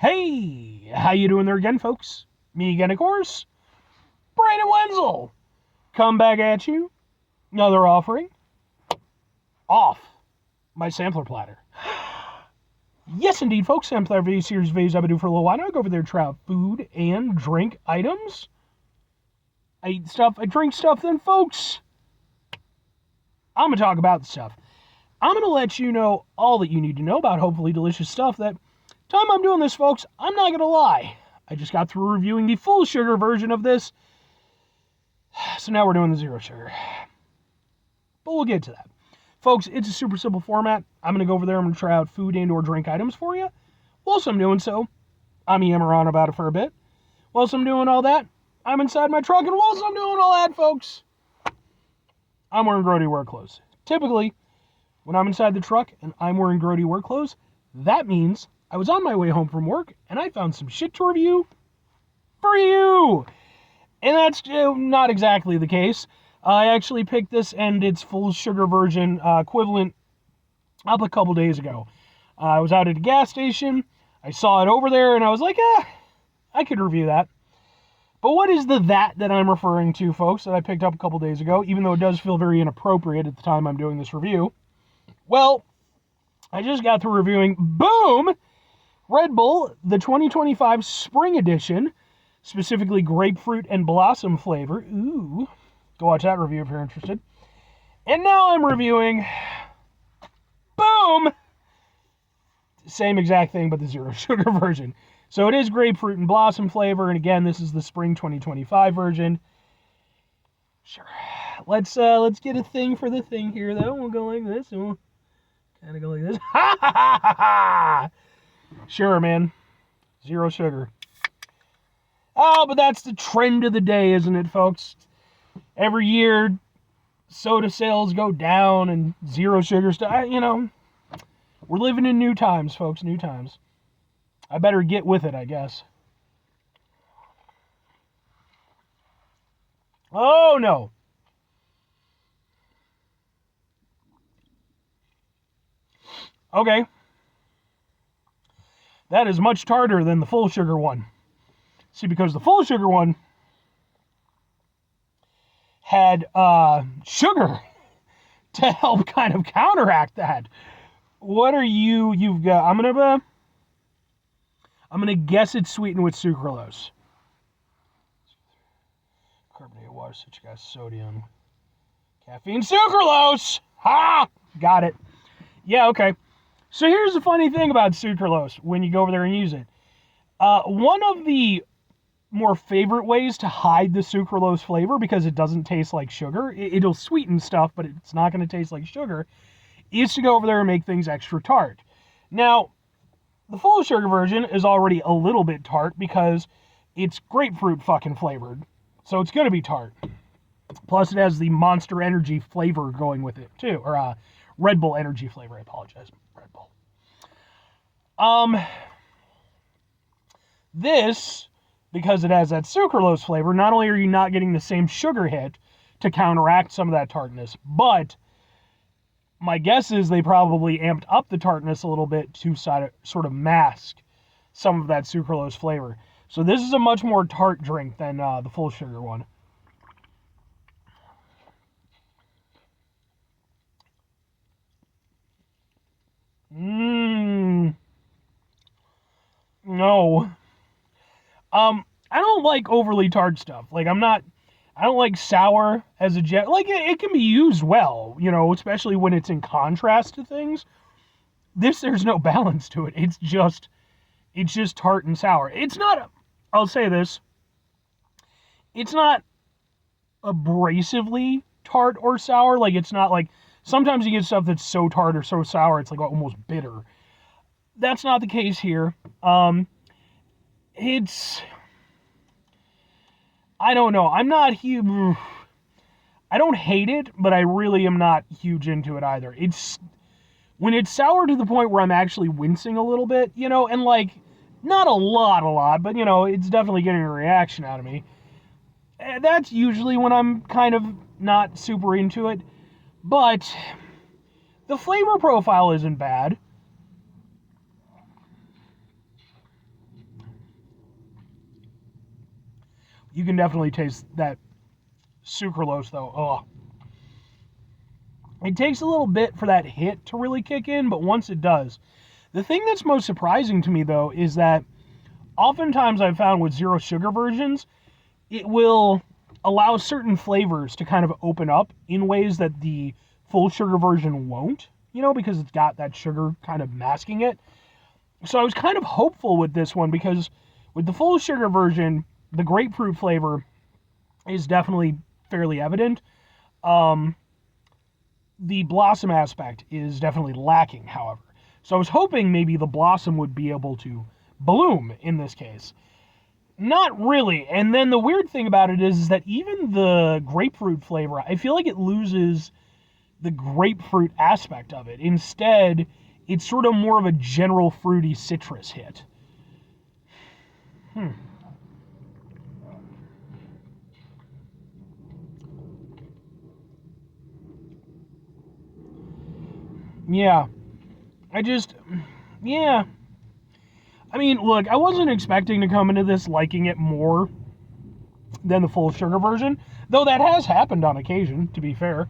Hey, how you doing there again, folks? Me again, of course, Brandon Wenzel. Come back at you. Another offering. Off my sampler platter. Yes, indeed, folks. Sampler video series videos I've been doing for a little while now. I go over there to try out food and drink items. I eat stuff, I drink stuff, then, folks, I'm going to talk about the stuff. I'm going to let you know all that you need to know about hopefully delicious stuff. That time I'm doing this, folks, I'm not going to lie. I just got through reviewing the full sugar version of this. So now we're doing the zero sugar. But we'll get to that. Folks, it's a super simple format. I'm going to go over there. I'm going to try out food and or drink items for you. Whilst I'm doing so, I'm yammering on about it for a bit. Whilst I'm doing all that, I'm inside my truck. And whilst I'm doing all that, folks, I'm wearing grody work clothes. Typically, when I'm inside the truck and I'm wearing grody work clothes, that means I was on my way home from work and I found some shit to review for you. And that's not exactly the case. I actually picked this and its full sugar version equivalent up a couple days ago. I was out at a gas station. I saw it over there and I was like, I could review that. But what is that I'm referring to, folks, that I picked up a couple days ago, even though it does feel very inappropriate at the time I'm doing this review? Well, I just got through reviewing, boom, Red Bull, the 2025 Spring Edition, specifically grapefruit and blossom flavor. Ooh, go watch that review if you're interested. And now I'm reviewing, boom, same exact thing, but the zero sugar version. So it is grapefruit and blossom flavor, and again, this is the Spring 2025 version. Sure. Let's get a thing for the thing here, though. We'll go like this, and we'll kind of go like this. Ha ha ha ha ha! Sure, man. Zero sugar. Oh, but that's the trend of the day, isn't it, folks? Every year, soda sales go down and zero sugar stuff. You know, we're living in new times, folks. New times. I better get with it, I guess. Oh, no. Okay. That is much tartar than the full sugar one. See, because the full sugar one had sugar to help kind of counteract that. What are you've got? I'm gonna guess it's sweetened with sucralose. Carbonated water, citric acid, sodium, caffeine, sucralose. Ha! Got it. Yeah, okay. So here's the funny thing about sucralose when you go over there and use it. One of the more favorite ways to hide the sucralose flavor, because it doesn't taste like sugar, it'll sweeten stuff, but it's not going to taste like sugar, is to go over there and make things extra tart. Now, the full sugar version is already a little bit tart because it's grapefruit fucking flavored, so it's going to be tart. Plus, it has the Monster Energy flavor going with it, too, or Red Bull Energy flavor, I apologize, Red Bull. This, because it has that sucralose flavor, not only are you not getting the same sugar hit to counteract some of that tartness, but my guess is they probably amped up the tartness a little bit to sort of mask some of that sucralose flavor. So this is a much more tart drink than the full sugar one. No. I don't like overly tart stuff. Like, I don't like sour as a like, it can be used well, you know, especially when it's in contrast to things. There's no balance to it. It's just tart and sour. It's not, I'll say this, it's not abrasively tart or sour. Like, it's not like, sometimes you get stuff that's so tart or so sour, it's like almost bitter. That's not the case here. I don't know. I'm not huge. I don't hate it, but I really am not huge into it either. It's when it's sour to the point where I'm actually wincing a little bit, you know, and like, not a lot, but you know, it's definitely getting a reaction out of me. That's usually when I'm kind of not super into it, but the flavor profile isn't bad. You can definitely taste that sucralose, though. Oh, it takes a little bit for that hit to really kick in, but once it does, the thing that's most surprising to me, though, is that oftentimes I've found with zero sugar versions, it will allow certain flavors to kind of open up in ways that the full sugar version won't, because it's got that sugar kind of masking it. So I was kind of hopeful with this one because with the full sugar version, the grapefruit flavor is definitely fairly evident. The blossom aspect is definitely lacking, however. So I was hoping maybe the blossom would be able to bloom in this case. Not really. And then the weird thing about it is that even the grapefruit flavor, I feel like it loses the grapefruit aspect of it. Instead, it's sort of more of a general fruity citrus hit. Yeah. Yeah. I mean, look, I wasn't expecting to come into this liking it more than the full sugar version, though that has happened on occasion, to be fair.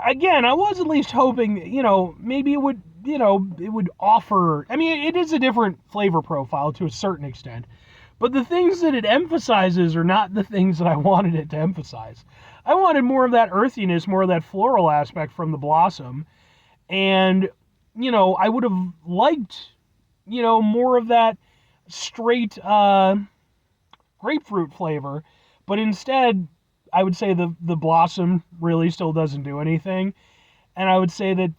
Again, I was at least hoping, maybe it would, it would offer. I mean, it is a different flavor profile to a certain extent, but the things that it emphasizes are not the things that I wanted it to emphasize. I wanted more of that earthiness, more of that floral aspect from the blossom, and, I would have liked, more of that straight grapefruit flavor, but instead, I would say the blossom really still doesn't do anything. And I would say that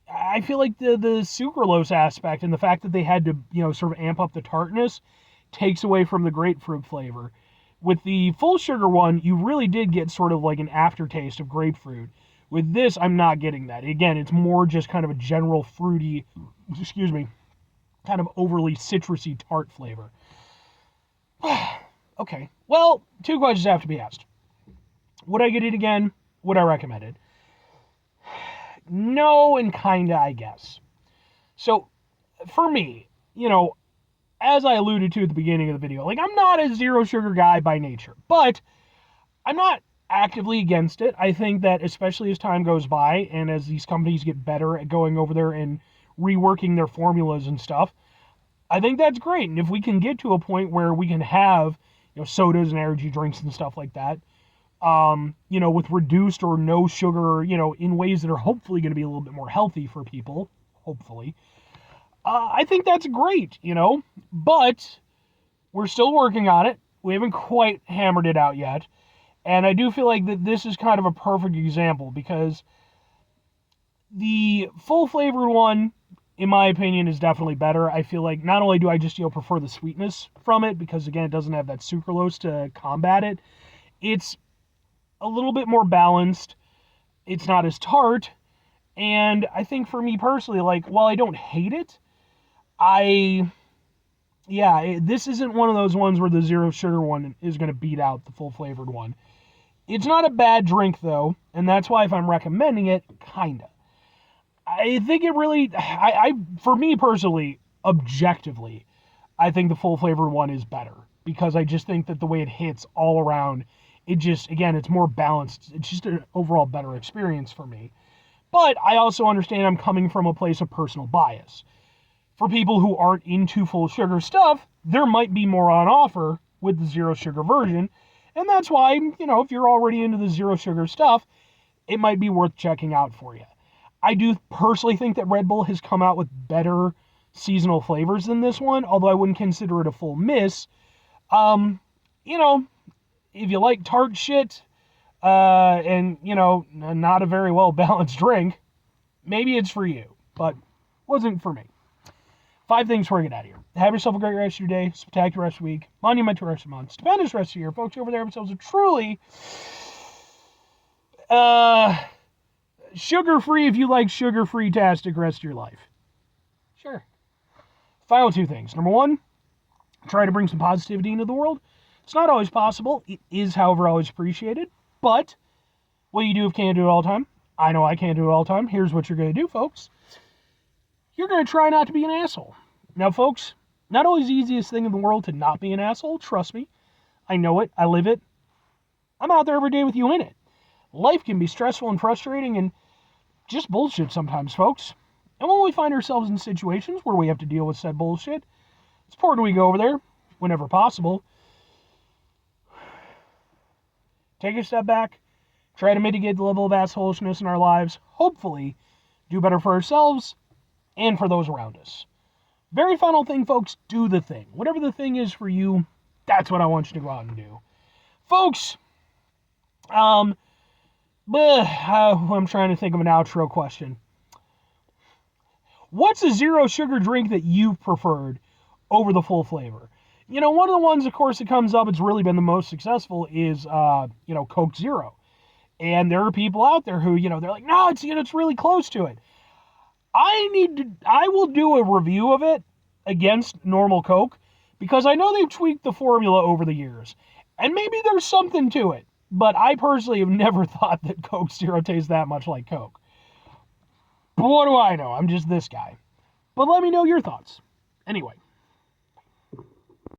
I feel like the sucralose aspect and the fact that they had to, sort of amp up the tartness takes away from the grapefruit flavor. With the full sugar one, you really did get sort of like an aftertaste of grapefruit. With this, I'm not getting that. Again, it's more just kind of a general fruity, kind of overly citrusy tart flavor. Okay. Well, 2 questions have to be asked. Would I get it again? Would I recommend it? No, and kinda, I guess. So, for me, as I alluded to at the beginning of the video, like, I'm not a zero sugar guy by nature, but I'm not actively against it. I think that especially as time goes by and as these companies get better at going over there and reworking their formulas and stuff, I think that's great. And if we can get to a point where we can have, sodas and energy drinks and stuff like that, with reduced or no sugar, in ways that are hopefully going to be a little bit more healthy for people, hopefully, I think that's great, but we're still working on it. We haven't quite hammered it out yet. And I do feel like that this is kind of a perfect example because the full flavored one, in my opinion, is definitely better. I feel like not only do I just, prefer the sweetness from it because, again, it doesn't have that sucralose to combat it, it's a little bit more balanced. It's not as tart. And I think for me personally, like, while I don't hate it, this isn't one of those ones where the zero sugar one is going to beat out the full flavored one. It's not a bad drink, though, and that's why if I'm recommending it, kinda. I think it really, for me personally, objectively, I think the full flavored one is better because I just think that the way it hits all around, it's more balanced. It's just an overall better experience for me. But I also understand I'm coming from a place of personal bias. For people who aren't into full sugar stuff, there might be more on offer with the zero sugar version. And that's why, if you're already into the zero sugar stuff, it might be worth checking out for you. I do personally think that Red Bull has come out with better seasonal flavors than this one, although I wouldn't consider it a full miss. If you like tart shit, and, not a very well-balanced drink, maybe it's for you, but wasn't for me. 5 things before I get out of here. Have yourself a great rest of your day, spectacular rest of the week, monumental rest of the month, stupendous rest of the year. Folks over there have themselves a truly sugar-free, if you like sugar-free, tastic rest of your life. Sure. Final 2 things. Number 1, try to bring some positivity into the world. It's not always possible. It is, however, always appreciated. But what you do if you can't do it all the time, I know I can't do it all the time. Here's what you're going to do, folks. You're going to try not to be an asshole. Now, folks, not always the easiest thing in the world to not be an asshole. Trust me. I know it. I live it. I'm out there every day with you in it. Life can be stressful and frustrating and just bullshit sometimes, folks. And when we find ourselves in situations where we have to deal with said bullshit, it's important we go over there whenever possible. Take a step back, try to mitigate the level of assholishness in our lives, hopefully do better for ourselves and for those around us. Very final thing, folks, do the thing. Whatever the thing is for you, that's what I want you to go out and do. Folks, I'm trying to think of an outro question. What's a zero sugar drink that you've preferred over the full flavor? One of the ones, of course, that comes up, it's really been the most successful is, Coke Zero. And there are people out there who, they're like, no, it's really close to it. I will do a review of it against normal Coke because I know they've tweaked the formula over the years. And maybe there's something to it. But I personally have never thought that Coke Zero tastes that much like Coke. But what do I know? I'm just this guy. But let me know your thoughts. Anyway.